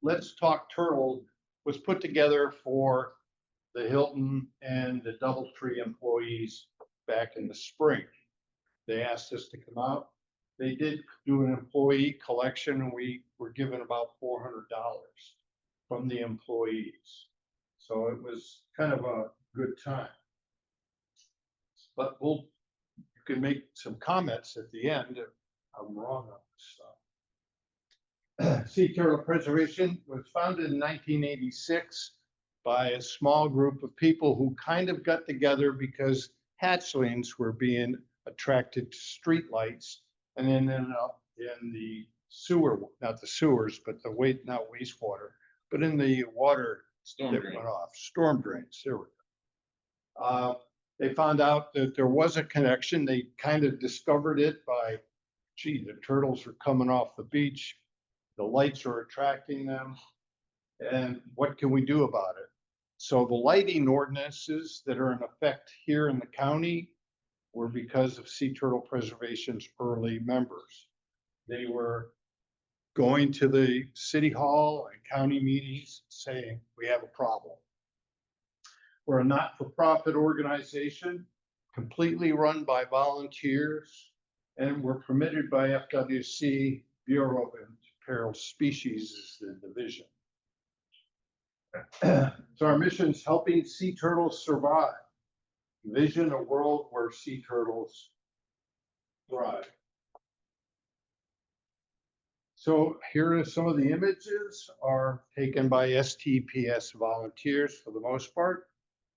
Let's Talk Turtle was put together for the Hilton and the DoubleTree employees back in the spring. They asked us to come out. They did do an employee collection, and we were given about $400 from the employees. So it was kind of a good time. But you can make some comments at the end if I'm wrong on this stuff. Sea turtle preservation was founded in 1986 by a small group of people who kind of got together because hatchlings were being attracted to streetlights and then ended up in the sewer, not the sewers, but the not wastewater, but in the water that went off, storm drains. There we go. They found out that there was a connection. They kind of discovered it by, gee, the turtles are coming off the beach. The lights are attracting them. And what can we do about it? So the lighting ordinances that are in effect here in the county were because of Sea Turtle Preservation's early members. They were going to the city hall and county meetings saying, we have a problem. We're a not-for-profit organization, completely run by volunteers, and we're permitted by FWC, Bureau of Imperiled Species is the division. So our mission is helping sea turtles survive. Envision a world where sea turtles thrive. So here are some of the images are taken by STPS volunteers for the most part,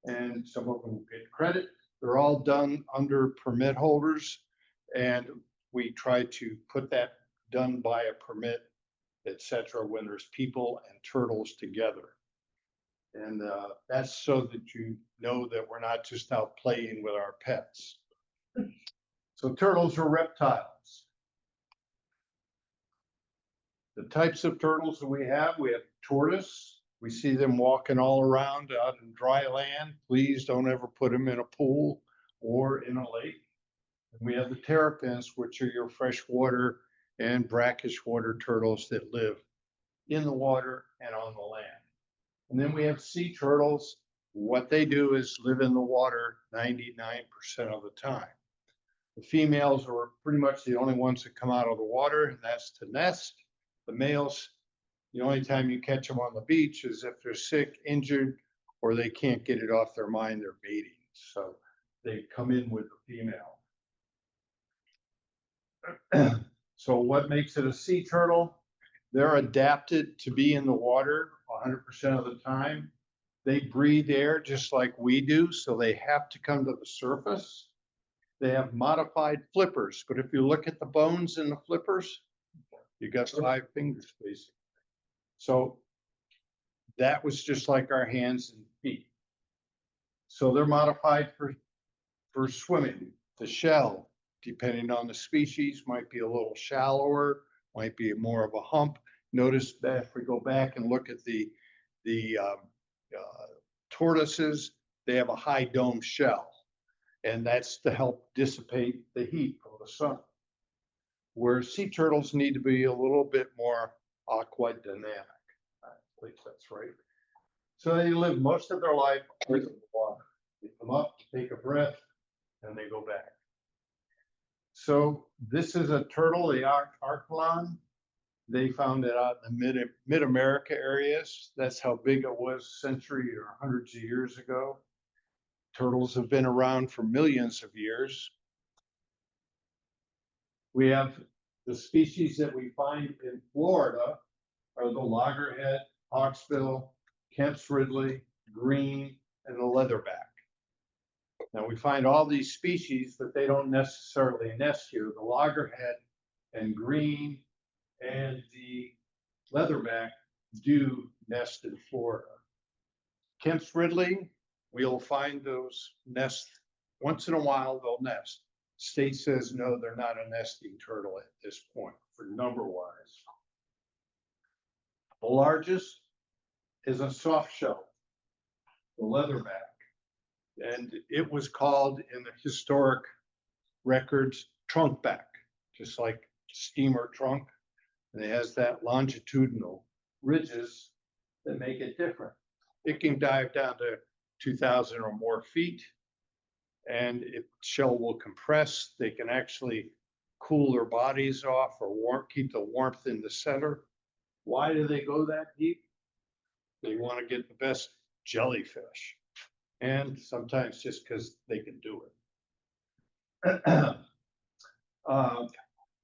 and some of them get credit. They're all done under permit holders, and we try to put that done by a permit, etc. when there's people and turtles together. And that's so that you know that we're not just out playing with our pets. So turtles are reptiles. The types of turtles that we have tortoise. We see them walking all around out in dry land. Please don't ever put them in a pool or in a lake. And we have the terrapins, which are your freshwater and brackish water turtles that live in the water and on the land. And then we have sea turtles. What they do is live in the water 99% of the time. The females are pretty much the only ones that come out of the water, and that's to nest. The males, the only time you catch them on the beach is if they're sick, injured, or they can't get it off their mind, they're mating. So they come in with the female. So what makes it a sea turtle? They're adapted to be in the water 100% of the time. They breathe air just like we do, so they have to come to the surface. They have modified flippers, but if you look at the bones in the flippers, you got 5 fingers, basically. So that was just like our hands and feet. So they're modified for swimming. The shell, depending on the species, might be a little shallower, might be more of a hump. Notice that if we go back and look at the tortoises, they have a high dome shell, and that's to help dissipate the heat from the sun. Where sea turtles need to be a little bit more aquadynamic. At least that's right. So they live most of their life in the water. They come up, take a breath, and they go back. So this is a turtle, the Archelon. They found it out in the mid-America areas. That's how big it was a century or hundreds of years ago. Turtles have been around for millions of years. We have the species that we find in Florida are the loggerhead, hawksbill, Kemp's Ridley, green, and the leatherback. Now we find all these species, but they don't necessarily nest here. The loggerhead and green and the leatherback do nest in Florida. Kemp's Ridley, we'll find those nests once in a while, they'll nest. State says no, they're not a nesting turtle at this point for number wise. The largest is a soft shell, the leatherback. And it was called in the historic records trunkback, just like steamer trunk. And it has that longitudinal ridges that make it different. It can dive down to 2,000 or more feet, and shell will compress. They can actually cool their bodies off or keep the warmth in the center. Why do they go that deep? They want to get the best jellyfish, and sometimes just because they can do it. The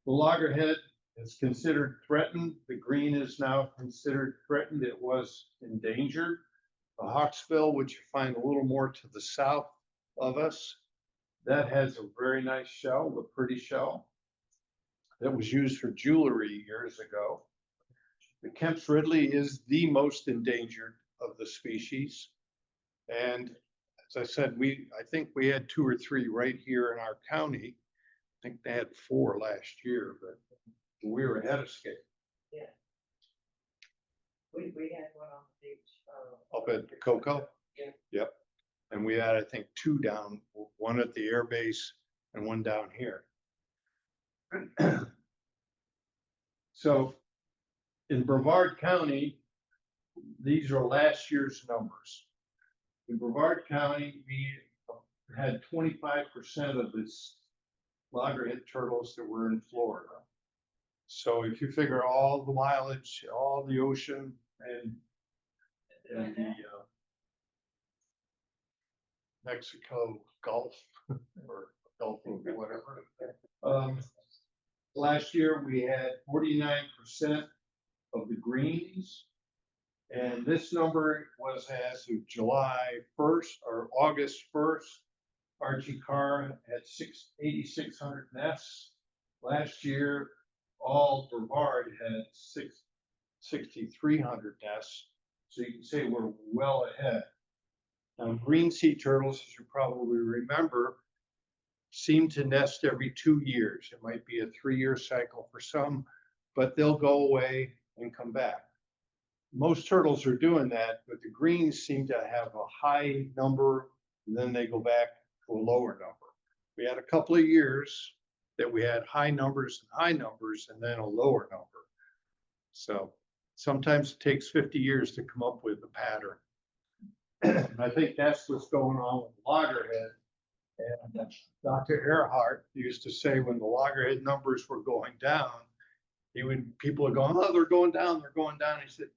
loggerhead is considered threatened. The green is now considered threatened. It was endangered. The hawksbill, which you find a little more to the south of us, that has a very nice shell, a pretty shell that was used for jewelry years ago. The Kemp's Ridley is the most endangered of the species. And as I said, I think we had 2 or 3 right here in our county. I think they had 4 last year, but we were ahead of schedule. Yeah. We had one on the beach. Up at Cocoa? Yeah. Yep. And we had, I think, 2 down, one at the air base and one down here. So in Brevard County, these are last year's numbers. In Brevard County, we had 25% of this loggerhead turtles that were in Florida. So if you figure all the mileage, all the ocean, and the Mexico Gulf or Gulf of whatever. Last year we had 49% of the greens, and this number was as of July 1st or August 1st. Archie Carr had 8,600 nests. Last year, all Brevard had 6,300 nests. So you can say we're well ahead. Now, green sea turtles, as you probably remember, seem to nest every 2 years. It might be a 3-year cycle for some, but they'll go away and come back. Most turtles are doing that, but the greens seem to have a high number, and then they go back to a lower number. We had a couple of years that we had high numbers, and then a lower number. So sometimes it takes 50 years to come up with a pattern. I think that's what's going on with loggerhead. And Dr. Earhart used to say when the loggerhead numbers were going down, people are going, oh, they're going down, they're going down. He said,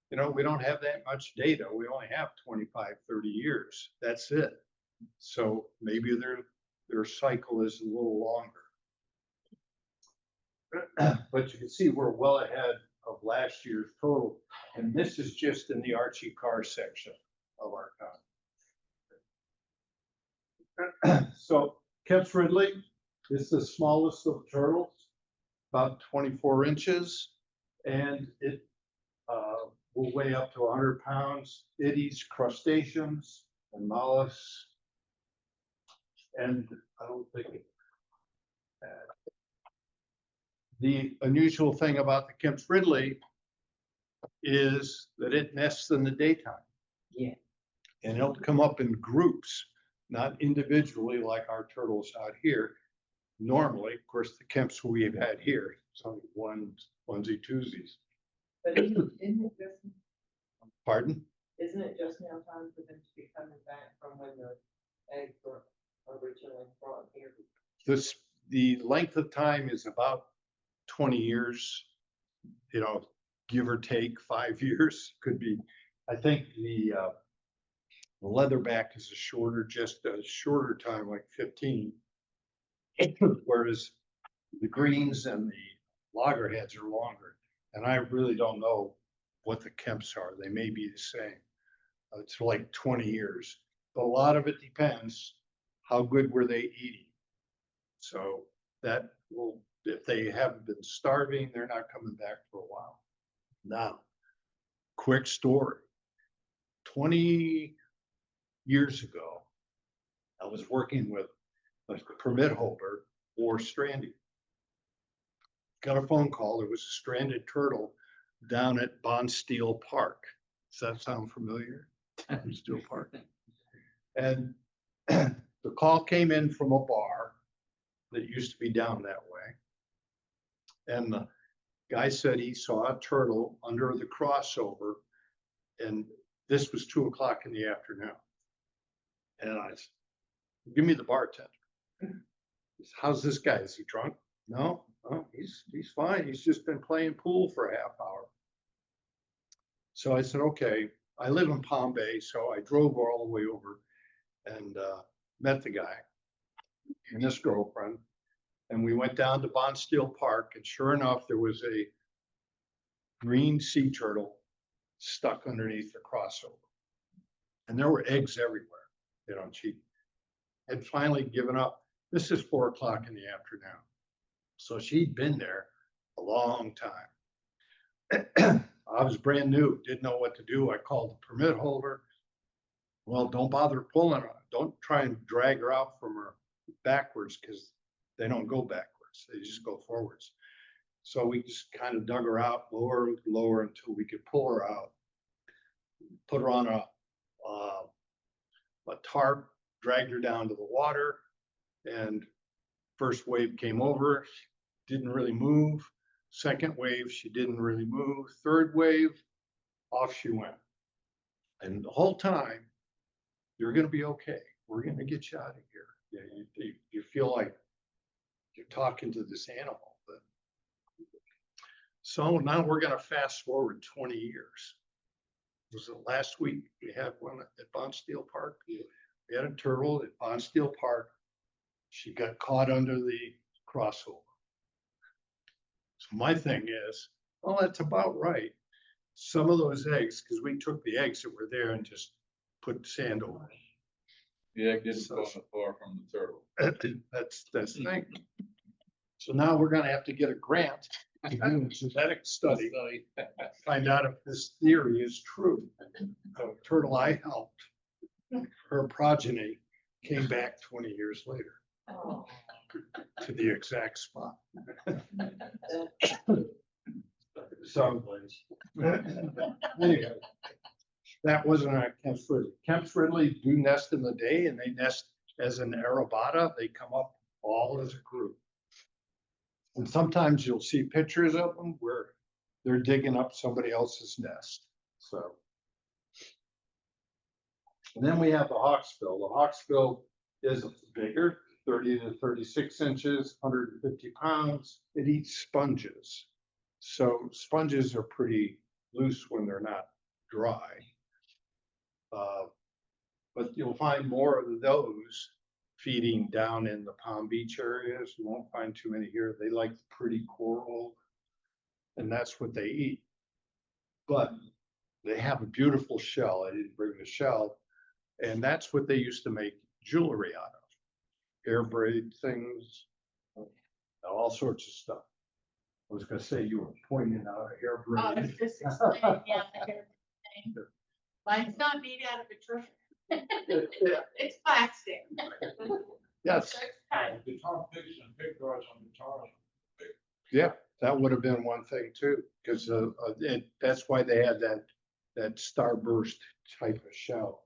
you know, we don't have that much data. We only have 25, 30 years. That's it. So maybe their cycle is a little longer. But you can see we're well ahead of last year's total. And this is just in the Archie Carr section of our county. So Kemp's Ridley is the smallest of turtles, about 24 inches, and it will weigh up to 100 pounds. It eats crustaceans and mollusks, and I don't think the unusual thing about the Kemp's Ridley is that it nests in the daytime. Yeah. And it'll come up in groups, not individually like our turtles out here. Normally, of course, the Kemps we've had here, it's only onesie twosies. But isn't it just? Pardon? Isn't it just now time for them to be coming back from when the eggs were originally brought here? The length of time is about 20 years, you know, give or take 5 years. Could be. I think the leatherback is just a shorter time, like 15, whereas the greens and the loggerheads are longer. And I really don't know what the Kemps are. They may be the same. It's like 20 years, but a lot of it depends how good were they eating. So that will, if they haven't been starving, they're not coming back for a while. Now, quick story. 20 years ago, I was working with a permit holder for stranding. Got a phone call. There was a stranded turtle down at Bonsteel Park. Does that sound familiar? Bonsteel Park. And the call came in from a bar that used to be down that way. And Guy said he saw a turtle under the crossover, and this was 2 o'clock in the afternoon. And I said, give me the bartender. He said, how's this guy? Is he drunk? No, he's fine. He's just been playing pool for a half hour. So I said, okay. I live in Palm Bay, so I drove all the way over and met the guy and his girlfriend. And we went down to Bonsteel Park, and sure enough, there was a green sea turtle stuck underneath the crossover. And there were eggs everywhere. You know, she had finally given up. This is 4 o'clock in the afternoon. So she'd been there a long time. I was brand new, didn't know what to do. I called the permit holder. Well, don't bother pulling her. Don't try and drag her out from her backwards, because they don't go backwards. They just go forwards. So we just kind of dug her out lower, lower until we could pull her out. Put her on a tarp, dragged her down to the water, and first wave came over, didn't really move. Second wave, she didn't really move. Third wave, off she went. And the whole time, you're going to be okay. We're going to get you out of here. You feel like you're talking to this animal. But so now we're going to fast forward 20 years. Was it last week? We had one at Bonsteel Park. We had a turtle at Bonsteel Park. She got caught under the crossover. So my thing is, well, that's about right. Some of those eggs, because we took the eggs that were there and just put sand over them. The egg didn't fall far from the turtle. That's the thing. So now we're gonna have to get a grant to do a genetic study, find out if this theory is true. The turtle I helped, her progeny came back 20 years later Oh. to the exact spot. So anyway, that wasn't at Kemp's Ridley. Kemp's Ridley do nest in the day, and they nest as an Arabata. They come up all as a group. And sometimes you'll see pictures of them where they're digging up somebody else's nest. So. And then we have the hawksbill. The hawksbill is bigger, 30 to 36 inches, 150 pounds. It eats sponges. So sponges are pretty loose when they're not dry. But you'll find more of those feeding down in the Palm Beach areas. You won't find too many here. They like the pretty coral, and that's what they eat. But they have a beautiful shell. I didn't bring the shell, and that's what they used to make jewelry out of. Hair braid things, all sorts of stuff. I was gonna say you were pointing out a hair Oh, braid. it's just explaining, yeah, the hair thing. Mine's not made out of a tree. It's plastic. Yes, Guitar picks and pick guards on guitars. yeah, that would have been one thing too, because that's why they had that starburst type of shell.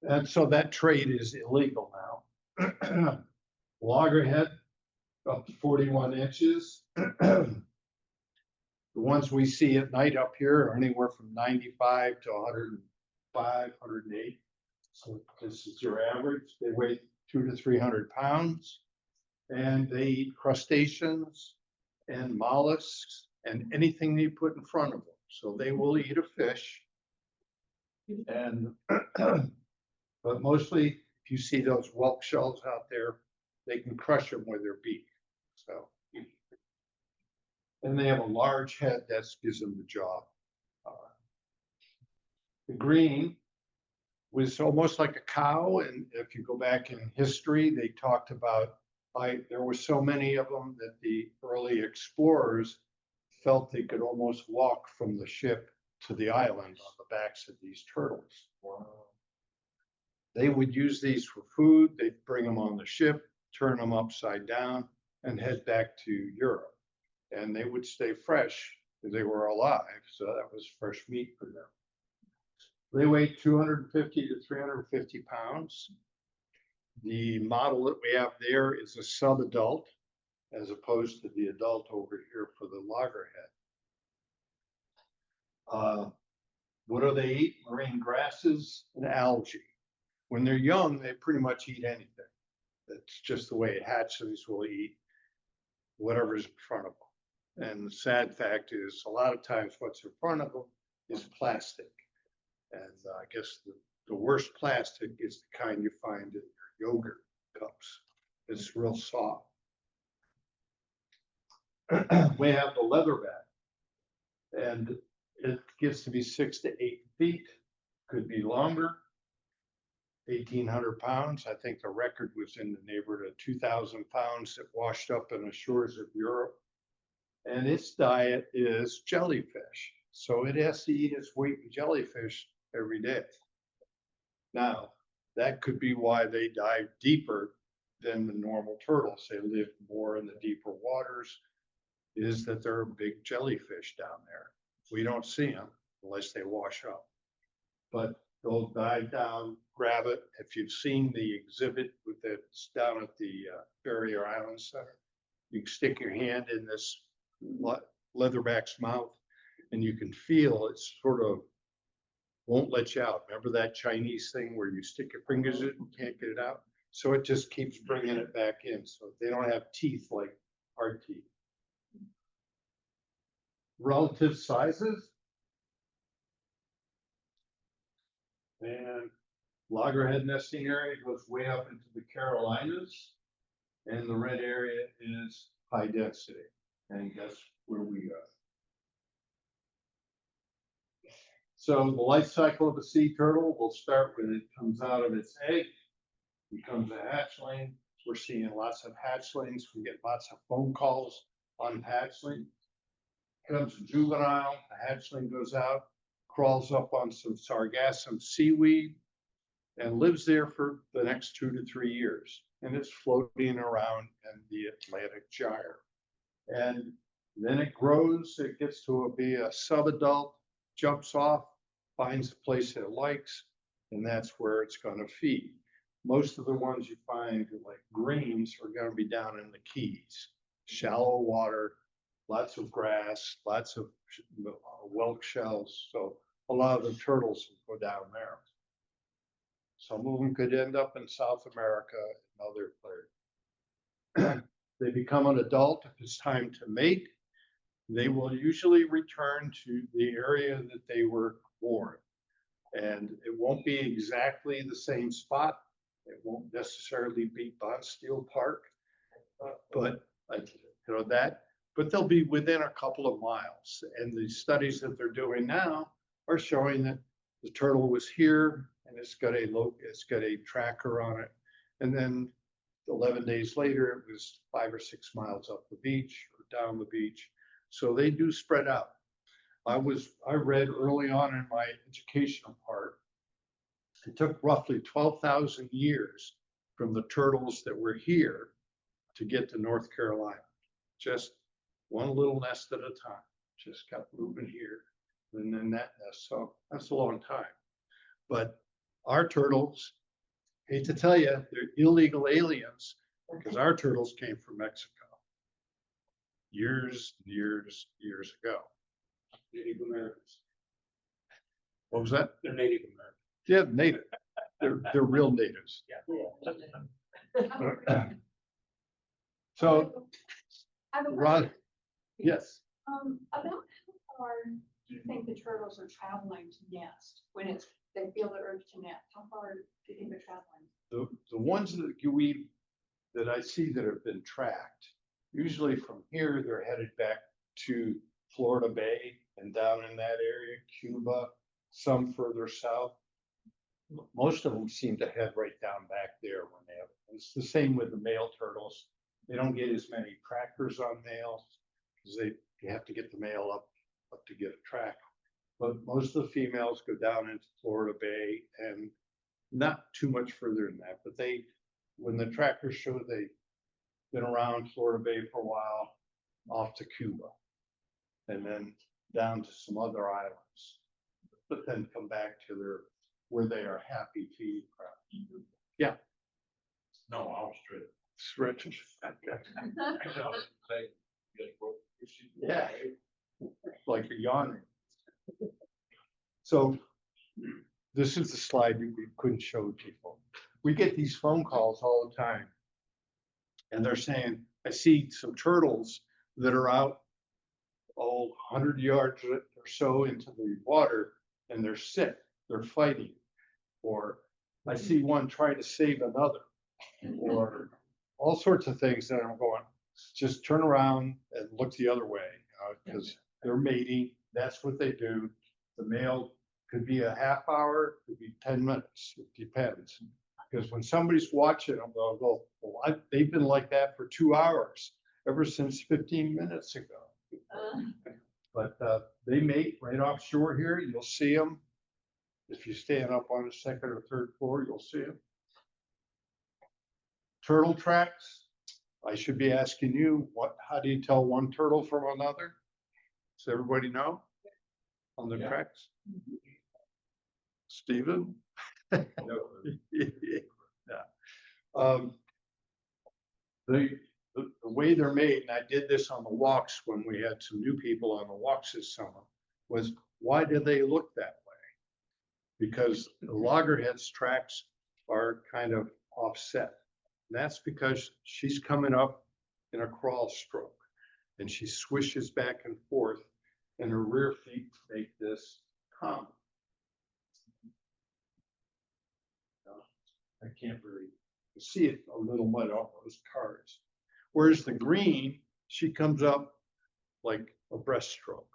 And so that trade is illegal now. Loggerhead up to 41 inches. The ones we see at night up here are anywhere from 95 to 105, 108. So this is your average. They weigh 200 to 300 pounds, and they eat crustaceans and mollusks and anything they put in front of them. So they will eat a fish. And but mostly, if you see those whelk shells out there, they can crush them with their beak. So, and they have a large head that gives them the jaw. The green was almost like a cow, and if you go back in history, they talked about there were so many of them that the early explorers felt they could almost walk from the ship to the island on the backs of these turtles. Wow. They would use these for food. They'd bring them on the ship, turn them upside down, and head back to Europe. And they would stay fresh because they were alive. So that was fresh meat for them. They weigh 250 to 350 pounds. The model that we have there is a sub-adult. as opposed to the adult over here for the loggerhead. What do they eat? Marine grasses and algae. When they're young, they pretty much eat anything. That's just the way hatchlings will eat whatever's in front of them. And the sad fact is, a lot of times what's in front of them is plastic. And I guess the worst plastic is the kind you find in your yogurt cups. It's real soft. We have the leatherback, and it gets to be 6 to 8 feet, could be longer. 1,800 pounds. I think the record was in the neighborhood of 2,000 pounds that washed up in the shores of Europe. And its diet is jellyfish. So it has to eat its weight in jellyfish every day. Now, that could be why they dive deeper than the normal turtles. They live more in the deeper waters, is that there are big jellyfish down there. We don't see them unless they wash up. But they'll dive down, grab it. If you've seen the exhibit with it's down at the Barrier Island Center, you can stick your hand in this leatherback's mouth and you can feel it sort of won't let you out. Remember that Chinese thing where you stick your fingers in it and can't get it out? So it just keeps bringing it back in. So they don't have teeth like our teeth. Relative sizes. And loggerhead nesting area goes way up into the Carolinas. And the red area is high density. And that's where we are. So the life cycle of a sea turtle will start when it comes out of its egg, becomes a hatchling. We're seeing lots of hatchlings. We get lots of phone calls on hatchling. Comes a juvenile, a hatchling goes out, crawls up on some sargassum seaweed, and lives there for the next 2 to 3 years. And it's floating around in the Atlantic Gyre. And then it grows, it gets to be a subadult, jumps off, finds a place it likes, and that's where it's going to feed. Most of the ones you find, like greens, are going to be down in the Keys. Shallow water, lots of grass, lots of whelk shells. So a lot of the turtles will go down there. Some of them could end up in South America and other places. They become an adult if it's time to mate. They will usually return to the area that they were born. And it won't be exactly the same spot. It won't necessarily be Bonsteel Park, but but they'll be within a couple of miles. And the studies that they're doing now are showing that the turtle was here and it's got a tracker on it. And then 11 days later, it was 5 or 6 miles up the beach or down the beach. So they do spread out. I read early on in my educational part, it took roughly 12,000 years from the turtles that were here to get to North Carolina. Just one little nest at a time, just kept moving here and then that nest. So that's a long time. But our turtles, hate to tell you, they're illegal aliens because our turtles came from Mexico years ago. Native Americans. What was that? They're Native Americans. Yeah, native. They're real natives. So, I have a Rod, question. yes. About how far do you think the turtles are traveling to nest when they feel the urge to nest? How far do you think they're traveling? The ones that I see that have been tracked, usually from here, they're headed back to Florida Bay and down in that area, Cuba, some further south. Most of them seem to head right down back there when they have, it's the same with the male turtles. They don't get as many trackers on males because they have to get the male up to get a track. But most of the females go down into Florida Bay and not too much further than that. But when the trackers show they've been around Florida Bay for a while, off to Cuba, and then down to some other islands, but then come back to where they are happy to eat. Yeah. No, Australia. It's rich. I know, say, Yeah. Like a yawning. So this is the slide we couldn't show people. We get these phone calls all the time. And they're saying, I see some turtles that are out, 100 yards or so into the water, and they're sick, they're fighting. Or I see one try to save another, or all sorts of things that I'm going, just turn around and look the other way, because they're mating. That's what they do. The male could be a half hour, could be 10 minutes. It depends. Because when somebody's watching them, they'll go, well, they've been like that for 2 hours, ever since 15 minutes ago. But they mate right offshore here. You'll see them. If you stand up on the second or third floor, you'll see them. Turtle tracks. I should be asking you, how do you tell one turtle from another? Does everybody know on the tracks? Stephen? Yeah. The way they're made, and I did this on the walks when we had some new people on the walks this summer, was why do they look that way? Because the loggerhead's tracks are kind of offset. And that's because she's coming up in a crawl stroke and she swishes back and forth and her rear feet make this comb. I can't really see it a little mud off those cars. Whereas the green, she comes up like a breaststroke.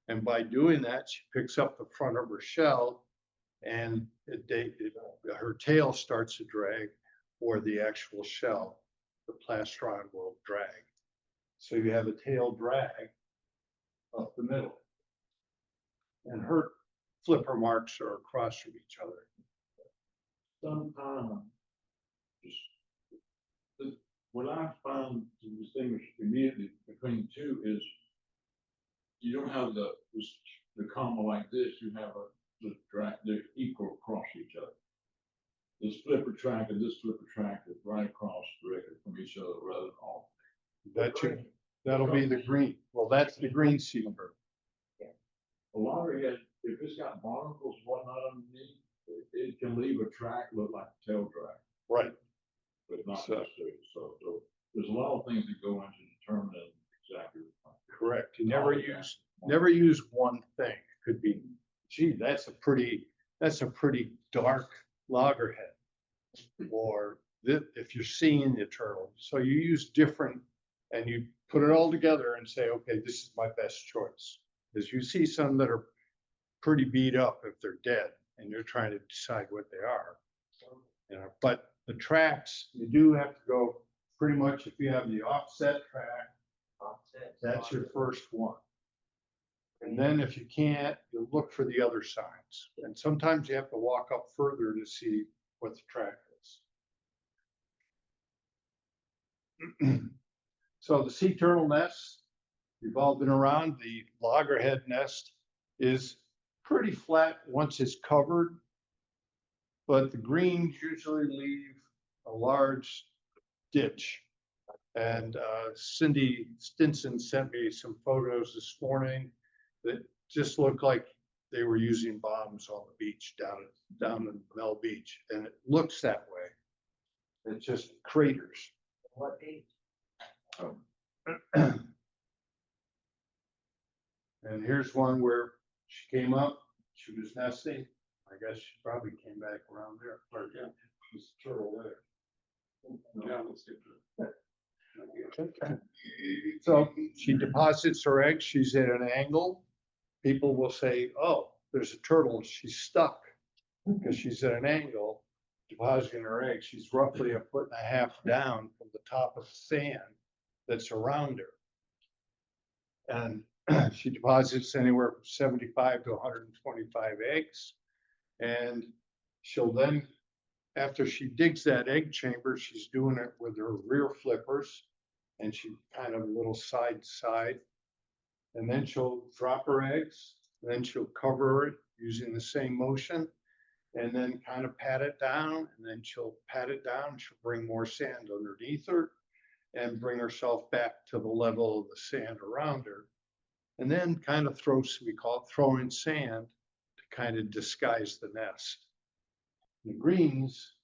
And by doing that, she picks up the front of her shell and her tail starts to drag, or the actual shell, the plastron will drag. So you have a tail drag up the middle. And her flipper marks are across from each other. Sometimes, what I found to distinguish immediately between the two is you don't have the comma like this, you have the track, they're equal across each other. This flipper track and this flipper track is right across directly from each other rather than off. That'll be the green. Well, that's the green seabird. A loggerhead, if it's got barnacles, whatnot underneath, it can leave a track look like a tail drag. Right. But not So- necessarily. So there's a lot of things that go into determining exactly. Correct. You never use one thing. It could be, gee, that's a pretty dark loggerhead. Or if you're seeing the turtle. So you use different, and you put it all together and say, okay, this is my best choice. Because you see some that are pretty beat up if they're dead, and you're trying to decide what they are. You know, but the tracks, you do have to go pretty much, if you have the offset track, that's your first one. And then if you can't, you look for the other signs. And sometimes you have to walk up further to see what the track is. So the sea turtle nest, you've all been around, the loggerhead nest is pretty flat once it's covered. But the greens usually leave a large ditch. And Cindy Stinson sent me some photos this morning that just looked like they were using bombs on the beach down in Mel Beach. And it looks that way. It's just craters. What age? And here's one where she came up, she was nesting. I guess she probably came back around there. Or, yeah, there's a turtle there. Yeah, let's do it. So she deposits her eggs, she's at an angle. People will say, oh, there's a turtle, she's stuck because she's at an angle depositing her eggs. She's roughly 1.5 feet down from the top of the sand that's around her. And she deposits anywhere from 75 to 125 eggs. And she'll then, after she digs that egg chamber, she's doing it with her rear flippers, and she kind of a little side to side. And then she'll drop her eggs, and then she'll cover it using the same motion. and then kind of pat it down, and then she'll pat it down, she'll bring more sand underneath her and bring herself back to the level of the sand around her. And then kind of we call it throwing sand to kind of disguise the nest. The greens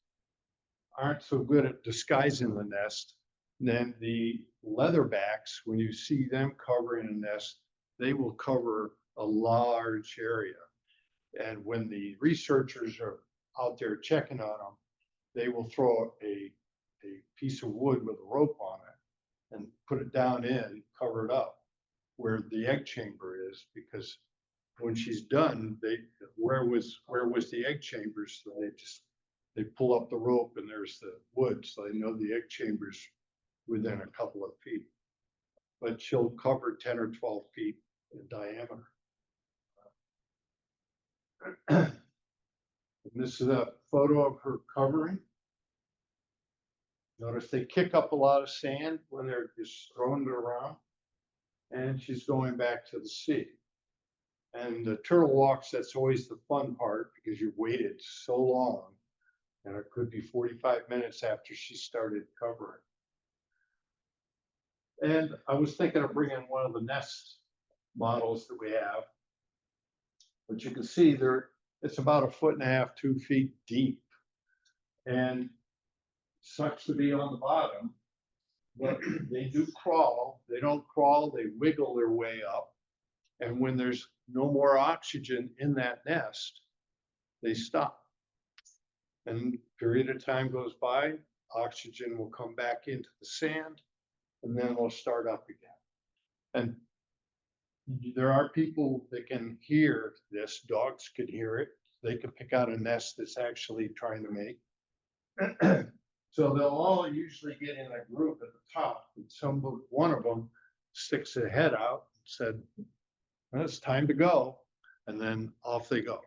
aren't so good at disguising the nest. Then the leatherbacks, when you see them covering a nest, they will cover a large area. And when the researchers are out there checking on them, they will throw a piece of wood with a rope on it and put it down in, cover it up where the egg chamber is, because when she's done, where was the egg chambers? So they pull up the rope and there's the wood, so they know the egg chamber's within a couple of feet. But she'll cover 10 or 12 feet in diameter. And this is a photo of her covering. Notice they kick up a lot of sand when they're just throwing it around. And she's going back to the sea. And the turtle walks, that's always the fun part because you waited so long. And it could be 45 minutes after she started covering. And I was thinking of bringing one of the nest models that we have. But you can see it's about 1.5 feet, 2 feet deep. And sucks to be on the bottom, but they do crawl. They don't crawl, they wiggle their way up. And when there's no more oxygen in that nest, they stop. And a period of time goes by, oxygen will come back into the sand, and then we'll start up again. And there are people that can hear this, dogs could hear it. They can pick out a nest that's actually trying to make. So they'll all usually get in a group at the top, and one of them sticks their head out and said, well, it's time to go. And then off they go.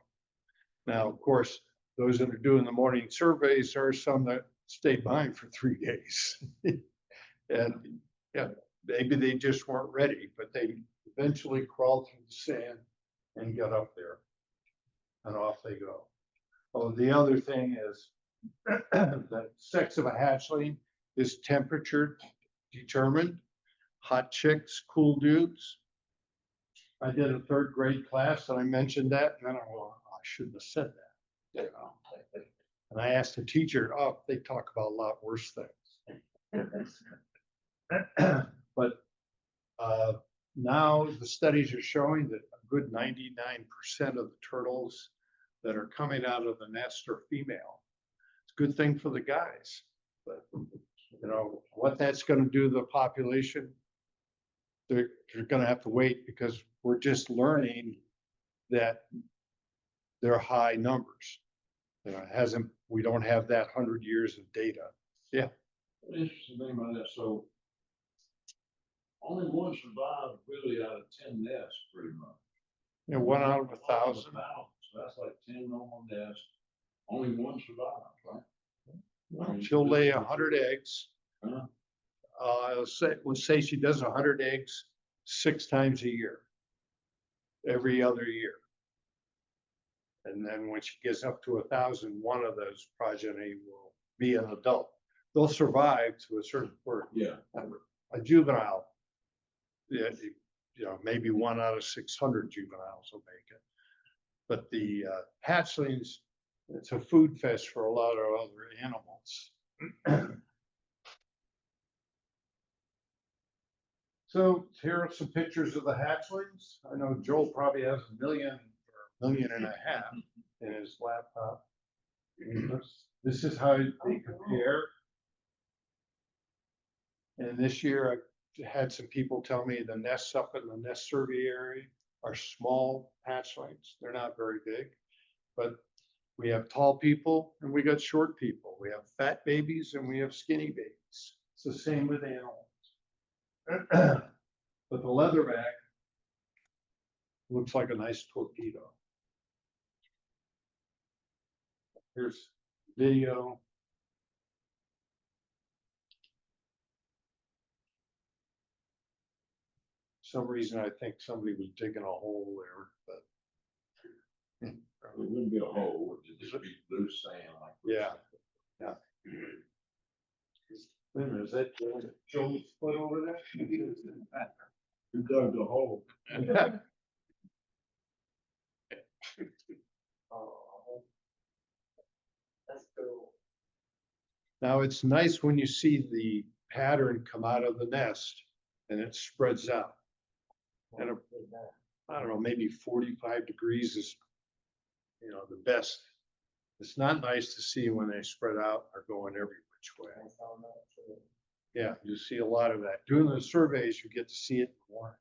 Now, of course, those that are doing the morning surveys are some that stay behind for 3 days. And yeah, maybe they just weren't ready, but they eventually crawled through the sand and got up there. And off they go. Oh, the other thing is the sex of a hatchling is temperature determined. Hot chicks, cool dudes. I did a 3rd grade class and I mentioned that, and then I shouldn't have said that. You know? And I asked the teacher, oh, they talk about a lot worse things. But now the studies are showing that a good 99% of the turtles that are coming out of the nest are female. It's a good thing for the guys, but you know what that's going to do to the population, they're going to have to wait, because we're just learning that they're high numbers. You know, we don't have that 100 years of data. Yeah. The interesting thing about that, so only one survived really out of 10 nests, pretty much. You know, 1 out of 1,000. So that's like 10 normal nests. Only one survived, right? Well, she'll lay 100 eggs. Huh? Let's say she does 100 eggs 6 times a year, every other year. And then when she gets up to 1,000, one of those progeny will be an adult. They'll survive to a certain point. Yeah. A juvenile, yeah, you know, maybe 1 out of 600 juveniles will make it. But the hatchlings, it's a food fest for a lot of other animals. So here are some pictures of the hatchlings. I know Joel probably has 1 million or 1.5 million in his laptop. This is how they compare. And this year I had some people tell me the nests up in the nest survey area are small hatchlings. They're not very big, but we have tall people and we got short people. We have fat babies and we have skinny babies. It's the same with animals. But the leatherback looks like a nice torpedo. Here's video. Some reason I think somebody was digging a hole there, but It wouldn't be a hole. to be loose sand like. Yeah. Wait a minute, is that Joe's foot over there? You dug the hole. Oh. That's cool. Now, it's nice when you see the pattern come out of the nest and it spreads out. And I don't know, maybe 45 degrees is, the best. It's not nice to see when they spread out or going every which way. Yeah, you see a lot of that. Doing the surveys, you get to see it more.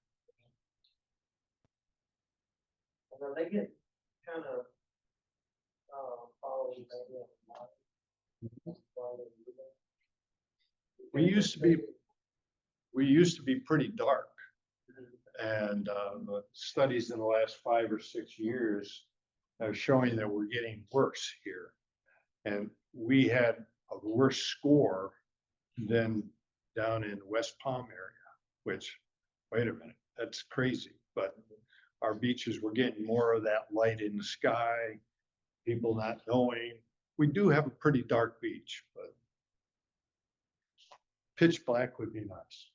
Well, they get kind of, following maybe. We used to be pretty dark. And the studies in the last 5 or 6 years are showing that we're getting worse here. And we had a worse score than down in West Palm area, which, wait a minute, that's crazy. But our beaches were getting more of that light in the sky, people not knowing. We do have a pretty dark beach, but pitch black would be nice.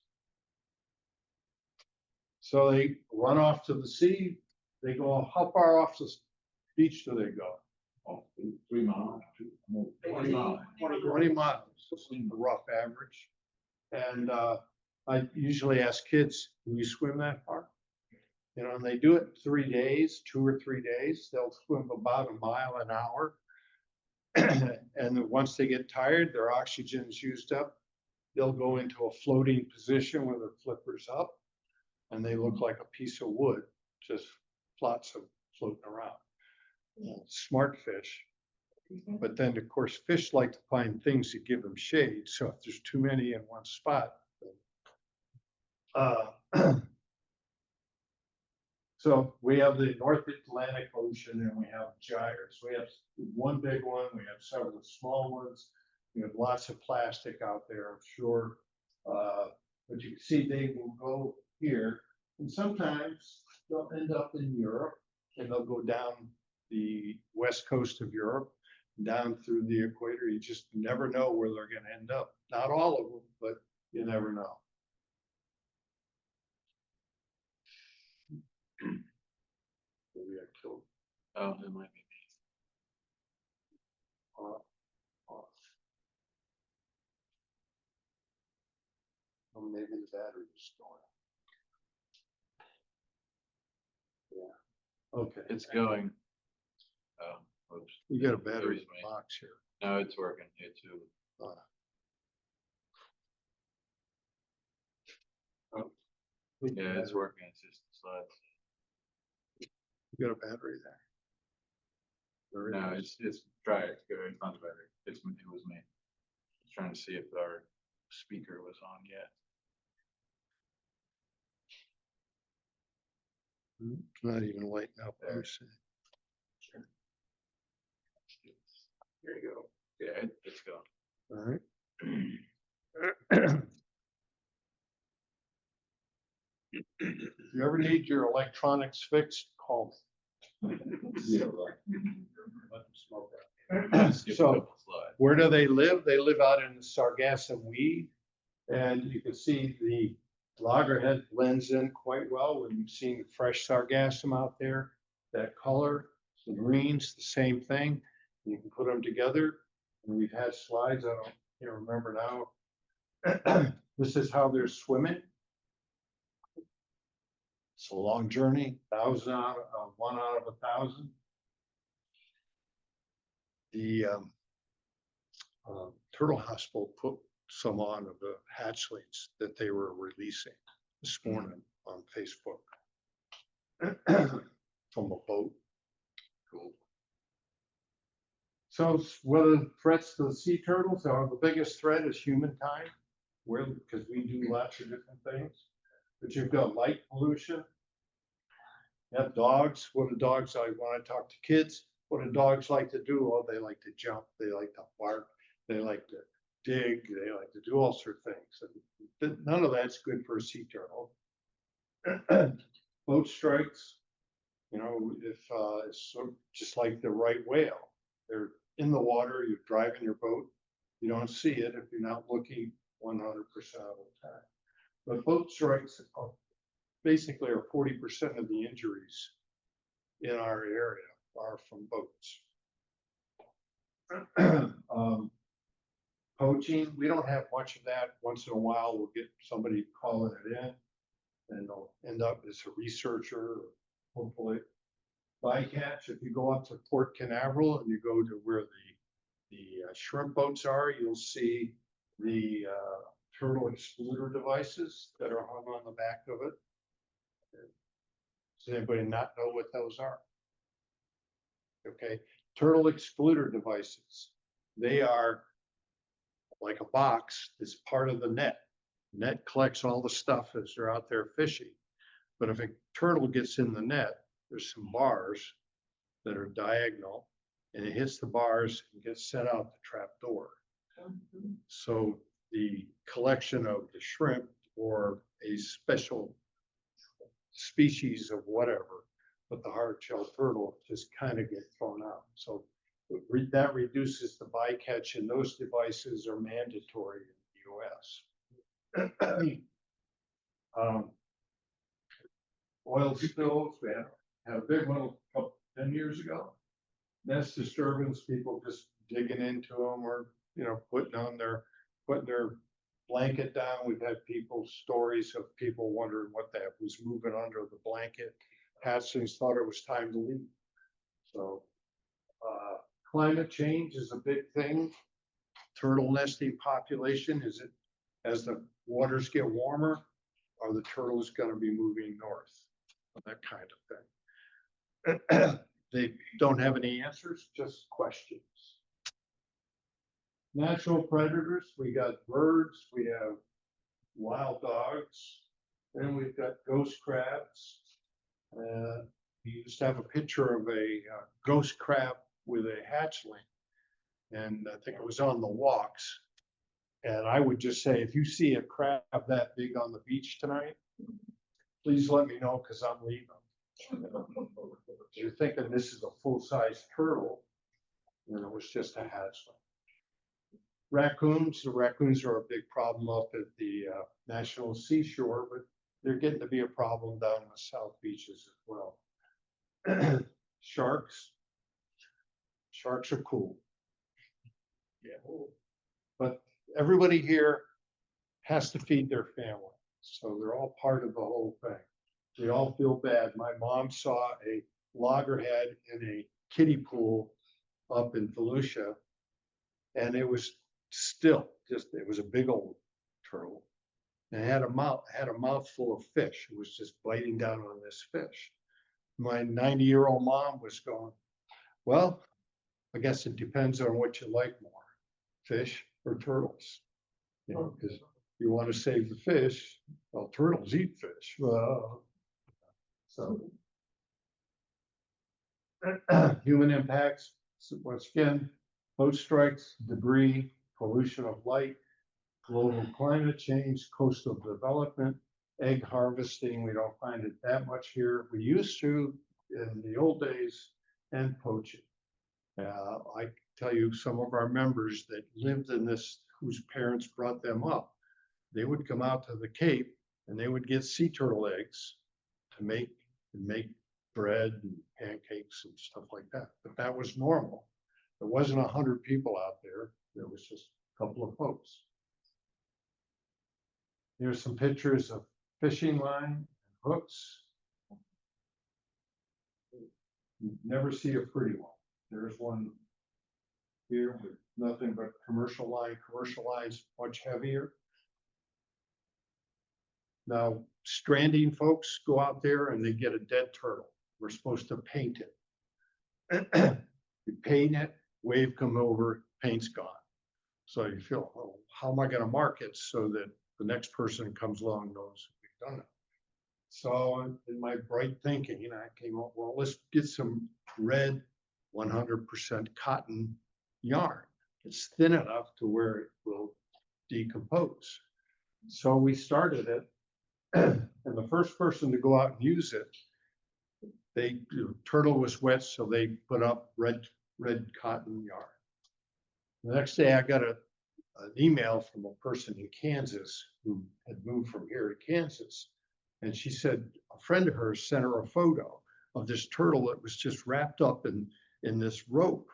So they run off to the sea. They go, how far off the beach do they go? Oh, 3 miles, 20 miles. 20 miles, a rough average. And I usually ask kids, can you swim that far? And they do it in 3 days, 2 or 3 days. They'll swim about a mile an hour. And then once they get tired, their oxygen's used up. They'll go into a floating position where their flippers up. And they look like a piece of wood, just flots of floating around. Smart fish. But then, of course, fish like to find things that give them shade. So if there's too many in one spot. So we have the North Atlantic Ocean and we have gyres. We have one big one, we have several small ones. We have lots of plastic out there, I'm sure. But you can see they will go here. And sometimes they'll end up in Europe and they'll go down the west coast of Europe, down through the equator. You just never know where they're going to end up. Not all of them, but you never know. Maybe I killed. Oh, it might be. Or maybe the battery is going. Yeah. Okay. It's going. Oops. We got a battery There's in me. the box here. No, it's working. It too. Yeah, it's working. It's just slides. You got a battery there. There it No, is. it's dry. It's good. It's not the battery. It was me. I was trying to see if our speaker was on yet. It's not even lighting up. There. Let me see. Here you go. Yeah, it's going. All right. If you ever need your electronics fixed, call me. Yeah, right. Let them smoke that. Skip a So couple slides. where do they live? They live out in the Sargasso weed. And you can see the loggerhead blends in quite well when you've seen fresh sargassum out there. That color, the greens, the same thing. You can put them together. And we've had slides, I don't remember now. This is how they're swimming. It's a long journey, 1,000 out of 1 out of 1,000. The Turtle Hospital put some on of the hatchlings that they were releasing this morning on Facebook from a boat. Cool. So what are the threats to the sea turtles? The biggest threat is humankind, because we do lots of different things. But you've got light pollution. You have dogs. What do dogs like? When I talk to kids, what do dogs like to do? Oh, they like to jump. They like to bark. They like to dig. They like to do all sorts of things. And none of that's good for a sea turtle. Boat strikes. If it's sort of just like the right whale. they're in the water, you're driving your boat. You don't see it if you're not looking 100% of the time. But boat strikes are basically 40% of the injuries in our area are from boats. Poaching, we don't have much of that. Once in a while, we'll get somebody calling it in, and they'll end up as a researcher, hopefully. Bycatch, if you go up to Port Canaveral and you go to where the shrimp boats are, you'll see the turtle excluder devices that are hung on the back of it. Does anybody not know what those are? Okay, turtle excluder devices. They are like a box that's part of the net. Net collects all the stuff as they're out there fishing. But if a turtle gets in the net, there's some bars that are diagonal, and it hits the bars and gets sent out the trap door. So the collection of the shrimp or a special species of whatever, but the hard-shelled turtle just kind of get thrown out. So that reduces the bycatch, and those devices are mandatory in the US. Oil spills, we had a big one 10 years ago. Nest disturbance, people just digging into them, or putting their blanket down. We've had stories of people wondering what that was moving under the blanket. Hatchlings thought it was time to leave. So climate change is a big thing. Turtle nesting population, is it as the waters get warmer, are the turtles going to be moving north? That kind of thing. They don't have any answers, just questions. Natural predators, we got birds, we have wild dogs, and we've got ghost crabs. We used to have a picture of a ghost crab with a hatchling, and I think it was on the walks. And I would just say, if you see a crab that big on the beach tonight, please let me know, because I'm leaving. You're thinking this is a full-size turtle, and it was just a hatchling. Raccoons, the raccoons are a big problem up at the National Seashore, but they're getting to be a problem down in the South Beaches as well. Sharks are cool. Yeah, but everybody here has to feed their family, so they're all part of the whole thing. We all feel bad. My mom saw a loggerhead in a kiddie pool up in Volusia, and it was it was a big old turtle, and it had a mouthful of fish. It was just biting down on this fish. My 90-year-old mom was going, well, I guess it depends on what you like more, fish or turtles. Because you want to save the fish, well, turtles eat fish. Well, so human impacts, once again, boat strikes, debris, pollution of light, global climate change, coastal development, egg harvesting. We don't find it that much here. We used to in the old days, and poaching. I tell you, some of our members that lived in this, whose parents brought them up, they would come out to the Cape and they would get sea turtle eggs to make bread and pancakes and stuff like that. But that was normal. There wasn't 100 people out there. There was just a couple of folks. Here's some pictures of fishing line and hooks. You never see a pretty one. There's one here with nothing but commercial line. Commercial line's much heavier. Now, stranding folks go out there and they get a dead turtle. We're supposed to paint it. You paint it, wave come over, paint's gone. So you feel, oh, how am I going to mark it so that the next person comes along knows we've done it? So in my bright thinking, I came up, well, let's get some red 100% cotton yarn. It's thin enough to where it will decompose. So we started it, and the first person to go out and use it, the turtle was wet, so they put up red red cotton yarn. The next day I got an email from a person in Kansas who had moved from here to Kansas. And she said a friend of hers sent her a photo of this turtle that was just wrapped up in this rope.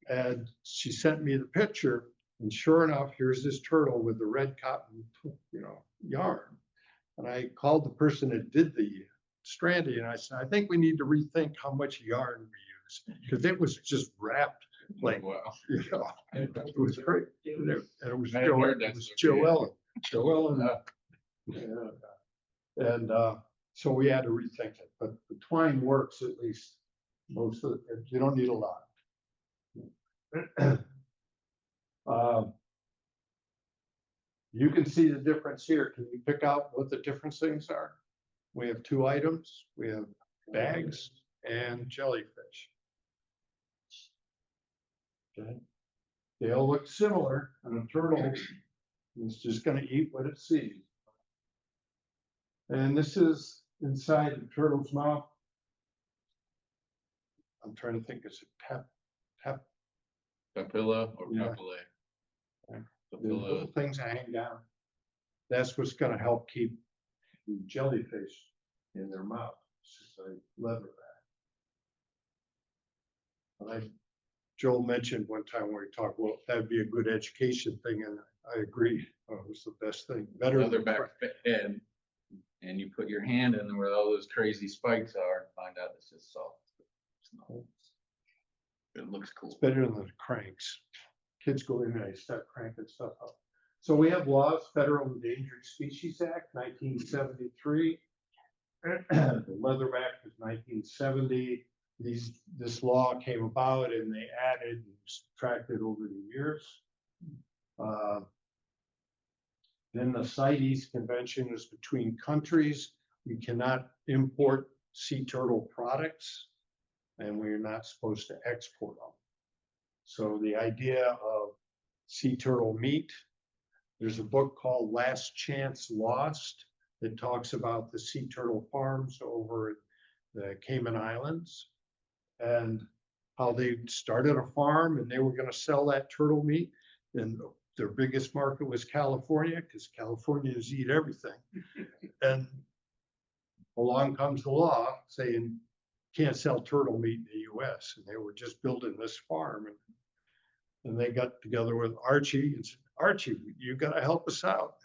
And she sent me the picture, and sure enough, here's this turtle with the red cotton, yarn. And I called the person that did the stranding, and I said, I think we need to rethink how much yarn we use, because it was just wrapped like, Wow. it was great. And it was I hadn't heard that story. Joellen. And so we had to rethink it, but the twine works at least most of it. You don't need a lot. You can see the difference here. Can you pick out what the different things are? We have 2 items. We have bags and jellyfish. Okay. They all look similar, and a turtle is just going to eat what it sees. And this is inside the turtle's mouth. I'm trying to think, is it Papilla or Yeah. papillae? the Papilla. little things that hang down? That's what's going to help keep the jellyfish in their mouth. It's just a leather bag. Joel mentioned one time when we talked, well, that'd be a good education thing, and I agree. It was the best thing, better than Leatherback head, and you put your hand in where all those crazy spikes are, and find out it's just soft. It's not. It looks cool. It's better than the cranks. Kids go in there, they start cranking stuff up. So we have laws, Federal Endangered Species Act, 1973. The Leatherback is 1970. This law came about and they added and subtracted over the years. Then the CITES Convention is between countries. We cannot import sea turtle products, and we're not supposed to export them. So the idea of sea turtle meat, there's a book called Last Chance Lost that talks about the sea turtle farms over at the Cayman Islands and how they started a farm and they were going to sell that turtle meat. And their biggest market was California, because Californians eat everything. And along comes the law saying can't sell turtle meat in the US. And they were just building this farm. And they got together with Archie and said, Archie, you got to help us out.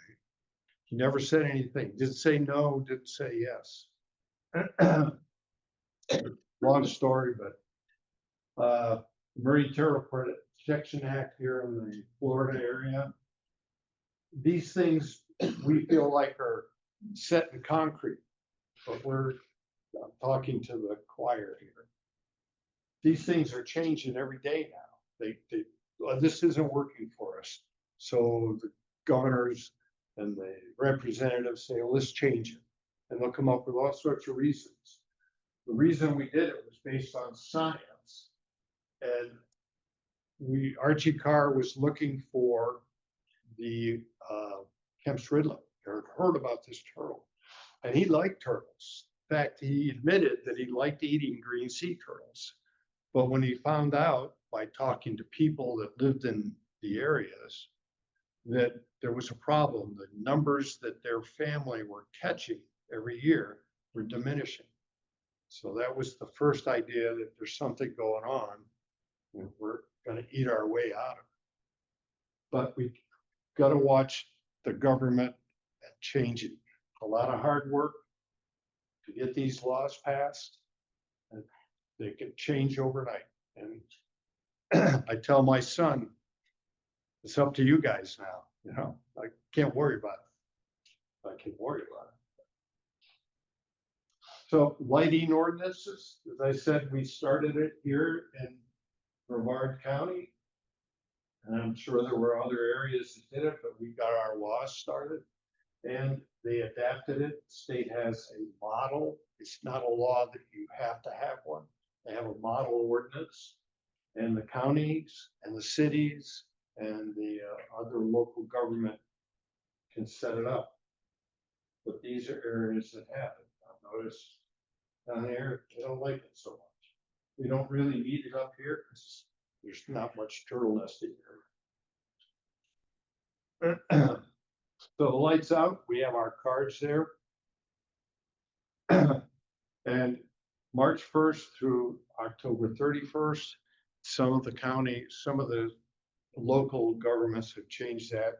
He never said anything, didn't say no, didn't say yes. Long story, but Marine Turtle Protection Act here in the Florida area. These things we feel like are set in concrete, but I'm talking to the choir here. These things are changing every day now. This isn't working for us. So the governors and the representatives say, well, let's change it. And they'll come up with all sorts of reasons. The reason we did it was based on science. And Archie Carr was looking for the Kemp's Ridley, heard about this turtle. And he liked turtles. In fact, he admitted that he liked eating green sea turtles. But when he found out by talking to people that lived in the areas that there was a problem, the numbers that their family were catching every year were diminishing. So that was the first idea that there's something going on and we're going to eat our way out of it. But we got to watch the government change it. A lot of hard work to get these laws passed, and they can change overnight. And I tell my son, it's up to you guys now. I can't worry about it. I can worry about it. So lighting ordinances, as I said, we started it here in Brevard County. And I'm sure there were other areas that did it, but we got our laws started and they adapted it. The state has a model. It's not a law that you have to have one. They have a model ordinance, and the counties and the cities and the other local government can set it up. But these are areas that have it. I've noticed down there, they don't like it so much. We don't really need it up here because there's not much turtle nesting here. So the lights out, we have our cards there. And March 1st through October 31st, some of the local governments have changed that.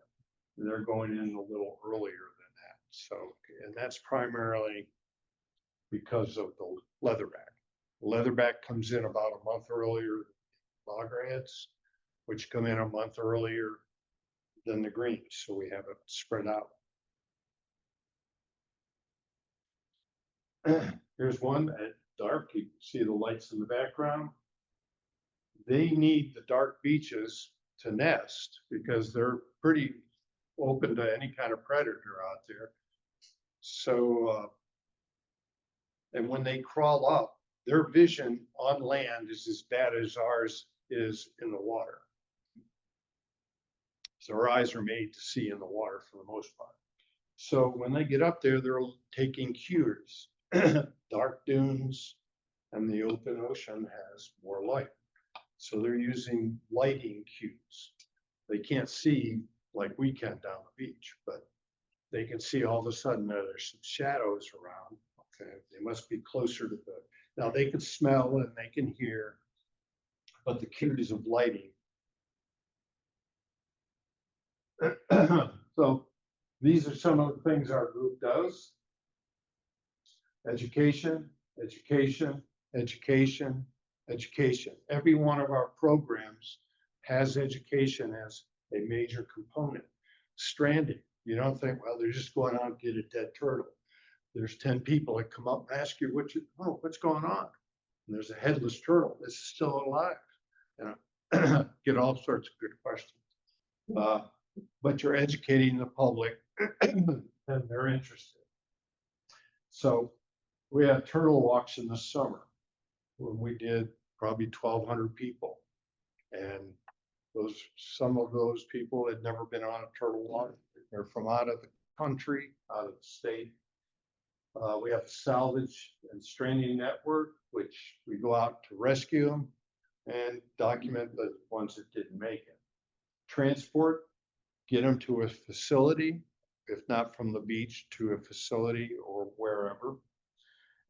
They're going in a little earlier than that. So, and that's primarily because of the leatherback. Leatherback comes in about a month earlier than loggerheads, which come in a month earlier than the greens. So we have it spread out. Here's one at dark. You can see the lights in the background. They need the dark beaches to nest because they're pretty open to any kind of predator out there. So, and when they crawl up, their vision on land is as bad as ours is in the water. So our eyes are made to see in the water for the most part. So when they get up there, they're taking cues. Dark dunes and the open ocean has more light. So they're using lighting cues. They can't see like we can down the beach, but they can see all of a sudden there's some shadows around. Okay, they must be closer to the, now they can smell and they can hear, but the cues of lighting. So these are some of the things our group does. Education, education, education, education. Every one of our programs has education as a major component. Stranding, you don't think, well, they're just going out and get a dead turtle. There's 10 people that come up and ask you, what's going on? And there's a headless turtle that's still alive. You know, get all sorts of good questions. But you're educating the public and they're interested. So we have turtle walks in the summer when we did probably 1,200 people. And some of those people had never been on a turtle walk. They're from out of the country, out of the state. We have a salvage and stranding network, which we go out to rescue them and document the ones that didn't make it. Transport, get them to a facility, if not from the beach to a facility or wherever.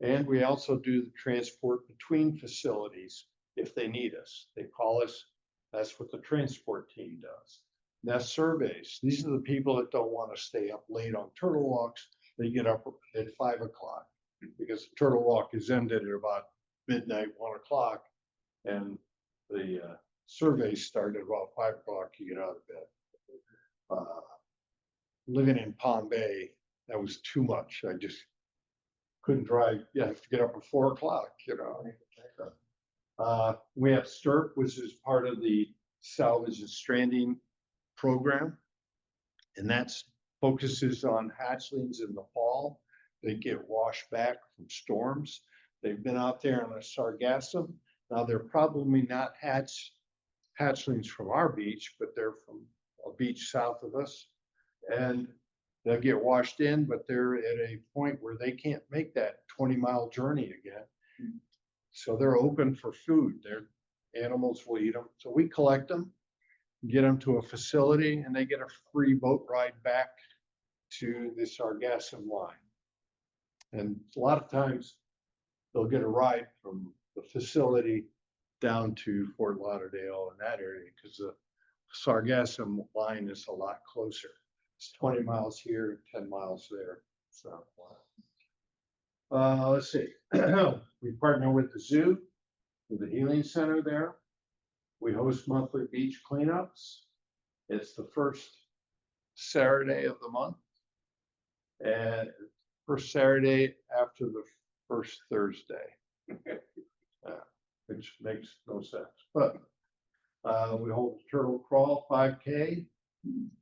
And we also do the transport between facilities if they need us. They call us. That's what the transport team does. Nest surveys. These are the people that don't want to stay up late on turtle walks. They get up at 5 o'clock because the turtle walk is ended at about midnight, 1 o'clock. And the surveys start at about 5 o'clock. You get out of bed. Living in Palm Bay, that was too much. I just couldn't drive. You have to get up at 4 o'clock, you know. We have STRP, which is part of the salvage and stranding program. And that's focuses on hatchlings in the fall. They get washed back from storms. They've been out there on a sargassum. Now they're probably not hatchlings from our beach, but they're from a beach south of us. And they'll get washed in, but they're at a point where they can't make that 20-mile journey again. So they're open for food. Their animals will eat them. So we collect them, get them to a facility, and they get a free boat ride back to the sargassum line. And a lot of times they'll get a ride from the facility down to Fort Lauderdale in that area because the sargassum line is a lot closer. It's 20 miles here, 10 miles there. So let's see. We partner with the zoo, with the healing center there. We host monthly beach cleanups. It's the first Saturday of the month and first Saturday after the first Thursday, which makes no sense. But we hold the Turtle Crawl 5K.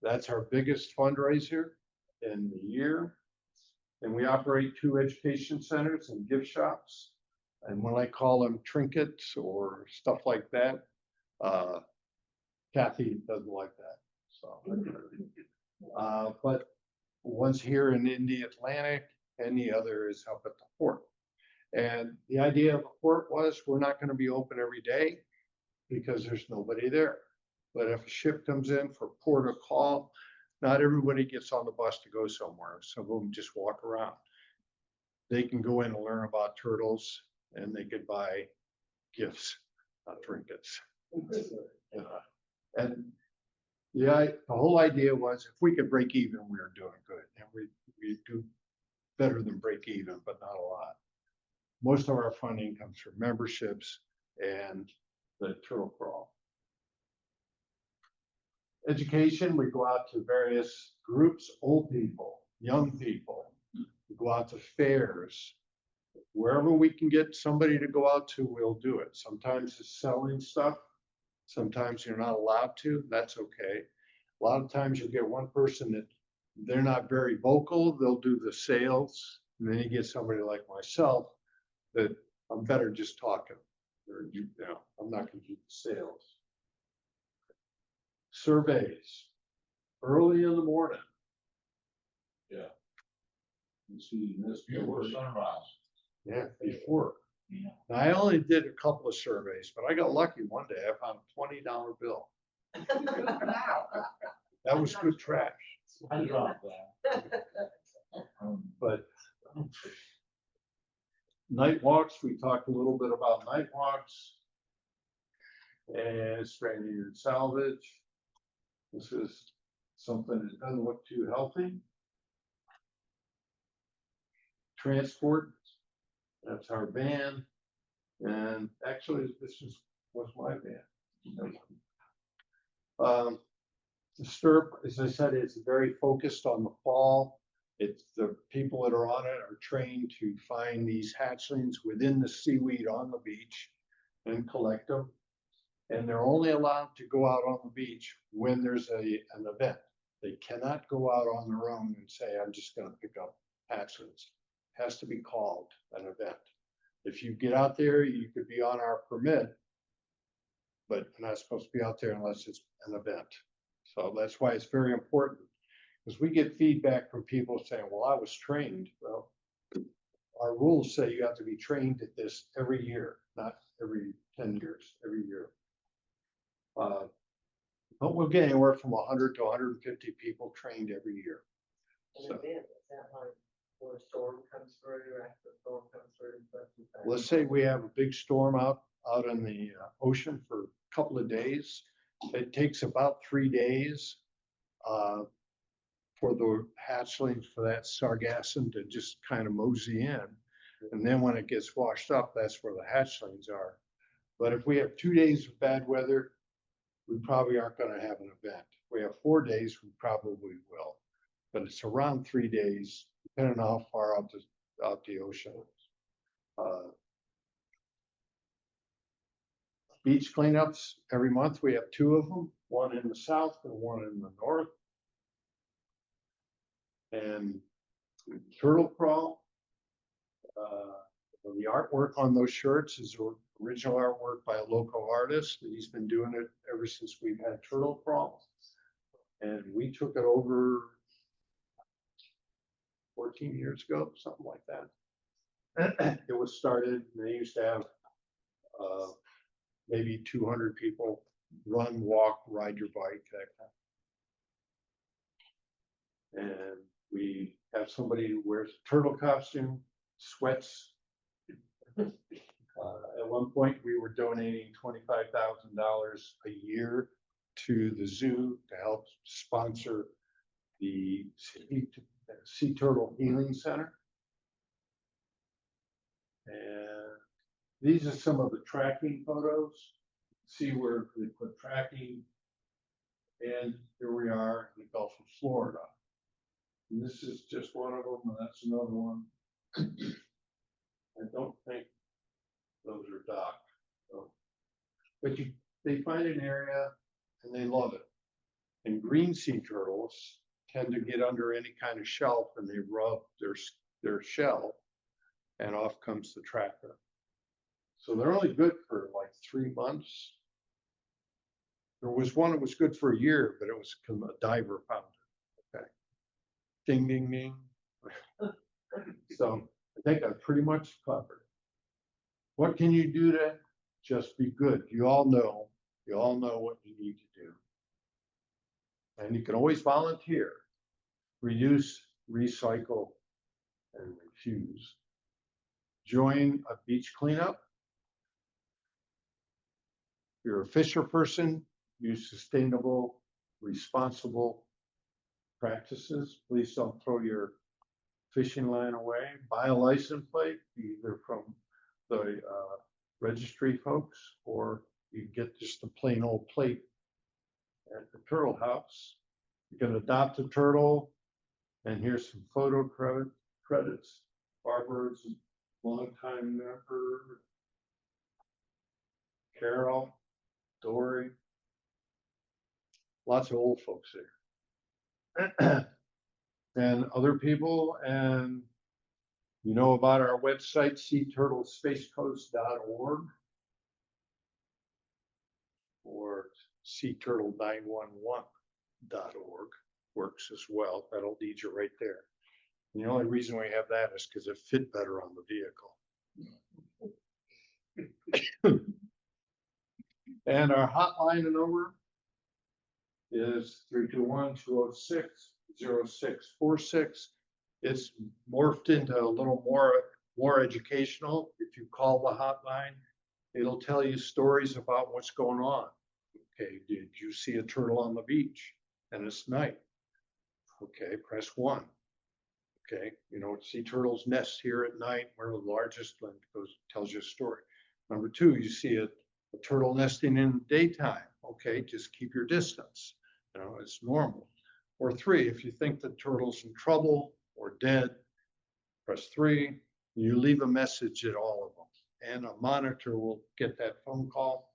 That's our biggest fundraiser in the year. And we operate 2 education centers and gift shops. And when I call them trinkets or stuff like that, Kathy doesn't like that. So, but one's here in the Atlantic and the other is up at the port. And the idea of the port was, we're not gonna be open every day because there's nobody there. But if a ship comes in for port of call, not everybody gets on the bus to go somewhere. Some of them just walk around. They can go in and learn about turtles, and they could buy gifts, not trinkets. And the whole idea was, if we could break even, we were doing good, and we do better than break even, but not a lot. Most of our funding comes from memberships and the turtle crawl. Education, we go out to various groups, old people, young people. We go out to fairs. Wherever we can get somebody to go out to, we'll do it. Sometimes it's selling stuff. Sometimes you're not allowed to, that's okay. A lot of times you'll get one person that they're not very vocal, they'll do the sales. And then you get somebody like myself that I'm better just talking. Or, you know, I'm not gonna do the sales. Surveys, early in the morning. You see this before sunrise. Yeah, before. Yeah. Now, I only did a couple of surveys, but I got lucky one day. I found a $20 bill. That was good trash. I dropped that. But night walks, we talked a little bit about night walks. And stranding and salvage. This is something that doesn't look too healthy. Transport, that's our van. And actually, was my van. The STRP, as I said, it's very focused on the fall. It's the people that are on it are trained to find these hatchlings within the seaweed on the beach and collect them. And they're only allowed to go out on the beach when there's an event. They cannot go out on their own and say, I'm just gonna pick up hatchlings. It has to be called an event. If you get out there, you could be on our permit, but you're not supposed to be out there unless it's an event. So that's why it's very important, because we get feedback from people saying, well, I was trained. Well, our rules say you have to be trained at this every year, not every 10 years, every year. But we'll get anywhere from 100 to 150 people trained every year. An event, is that like when a storm comes through, or after a storm comes through? Let's say we have a big storm out in the ocean for a couple of days. It takes about 3 days for the hatchlings, for that sargassum to just kind of mosey in. And then when it gets washed up, that's where the hatchlings are. But if we have 2 days of bad weather, we probably aren't going to have an event. If we have 4 days, we probably will. But it's around 3 days, depending on how far out the ocean is. Beach cleanups, every month we have 2 of them, one in the south and one in the north. And turtle crawl, the artwork on those shirts is original artwork by a local artist. He's been doing it ever since we've had turtle crawl. And we took it over 14 years ago, something like that. It was started, they used to have maybe 200 people run, walk, ride your bike, that kind. And we have somebody who wears a turtle costume, sweats. At one point, we were donating $25,000 a year to the zoo to help sponsor the Sea Turtle Healing Center. And these are some of the tracking photos. See where they put tracking. And here we are in the Gulf of Florida. And this is just one of them, and that's another one. I don't think those are docked. So. But they find an area and they love it. And green sea turtles tend to get under any kind of shelf and they rub their shell, and off comes the tracker. So they're only good for like 3 months. There was one that was good for a year, but it was a diver found it. Okay. Ding, ding, ding. So I think I pretty much covered. What can you do to just be good? You all know what you need to do. And you can always volunteer, reduce, recycle, and refuse. Join a beach cleanup. If you're a fisher person, use sustainable, responsible practices. Please don't throw your fishing line away. Buy a license plate, either from the registry folks, or you can get just a plain old plate at the turtle house. You can adopt a turtle, and here's some photo credits. Barbara's a longtime member. Carol, Dory, lots of old folks there. And other people, and you know about our website, seaturtlespacecoast.org or seaturtle911.org works as well. That'll lead you right there. And the only reason we have that is because it fit better on the vehicle. And our hotline number is 321-206-0646. It's morphed into a little more educational. If you call the hotline, it'll tell you stories about what's going on. Okay, did you see a turtle on the beach and it's night? Okay, press 1. Okay, you know, sea turtles nest here at night. We're the largest, and tells you a story. Number 2, you see a turtle nesting in the daytime. Okay, just keep your distance. You know, it's normal. Or 3, if you think the turtle's in trouble or dead, press 3. You leave a message at all of them, and a monitor will get that phone call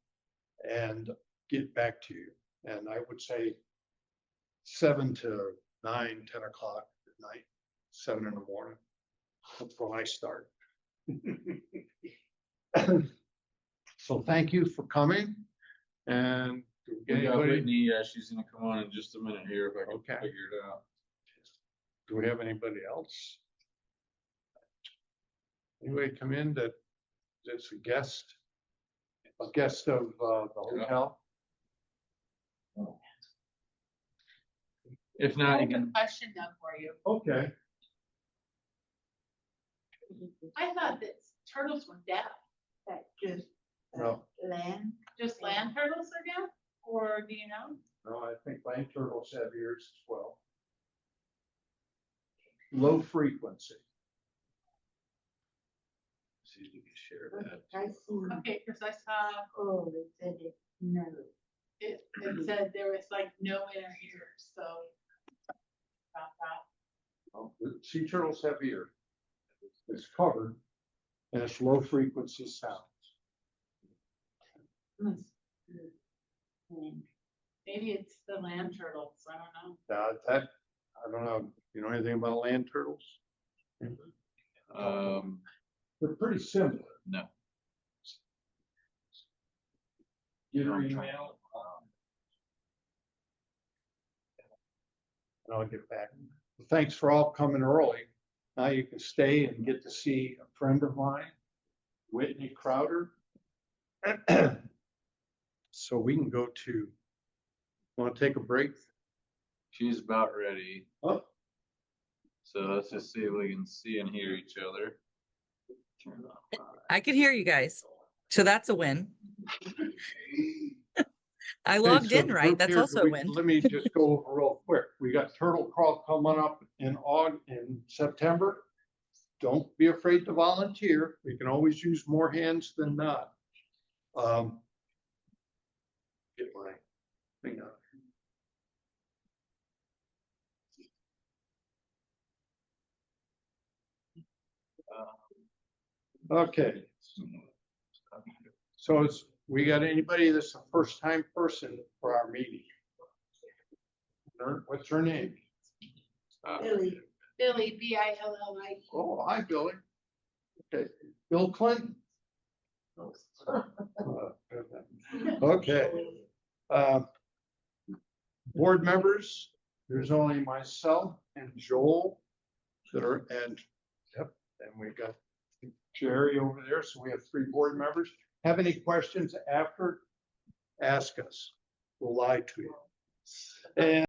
and get back to you. And I would say 7 to 9, 10 o'clock at night, 7 in the morning. That's when I start. So thank you for coming. And We got Whitney, she's gonna come on in just a minute here if I can Okay. figure it out. Do we have anybody else? Anybody come in that's a guest of the hotel? If I not, you have a can, question though for you. Okay. I thought that turtles were deaf. That just No, land. Just land turtles are deaf, or do you know? no, I think land turtles have ears as well. Low frequency. see if you can share that. I see. Okay, because I saw Oh, they said it, no. it said there was like no inner ears, so. About that. Oh, the sea turtles have ears. It's covered, and it's low frequency sounds. Maybe it's the land turtles, I don't know. I don't know. You know anything about land turtles? They're pretty similar. No. Get her email. And I'll get back. Thanks for all coming early. Now you can stay and get to see a friend of mine, Whitney Crowder. So we can go to, want to take a break? She's about ready. Oh, So let's just see if we can see and hear each other. Turn off. I could hear you guys. So that's a win. I logged so in, the right? group That's here, also a win. Let me just go over real quick. We got Turtle Crawl coming up in September. Don't be afraid to volunteer. We can always use more hands than not. Get my thing out. Okay. So we got anybody that's a first time person for our meeting? What's her name? Billy. Billy, Billi. Oh, hi, Billy. Okay, Bill Clinton. Okay. Board members, there's only myself and Joel that are, and we got Jerry over there, so we have 3 board members. Have any questions after? Ask us. We'll lie to you. And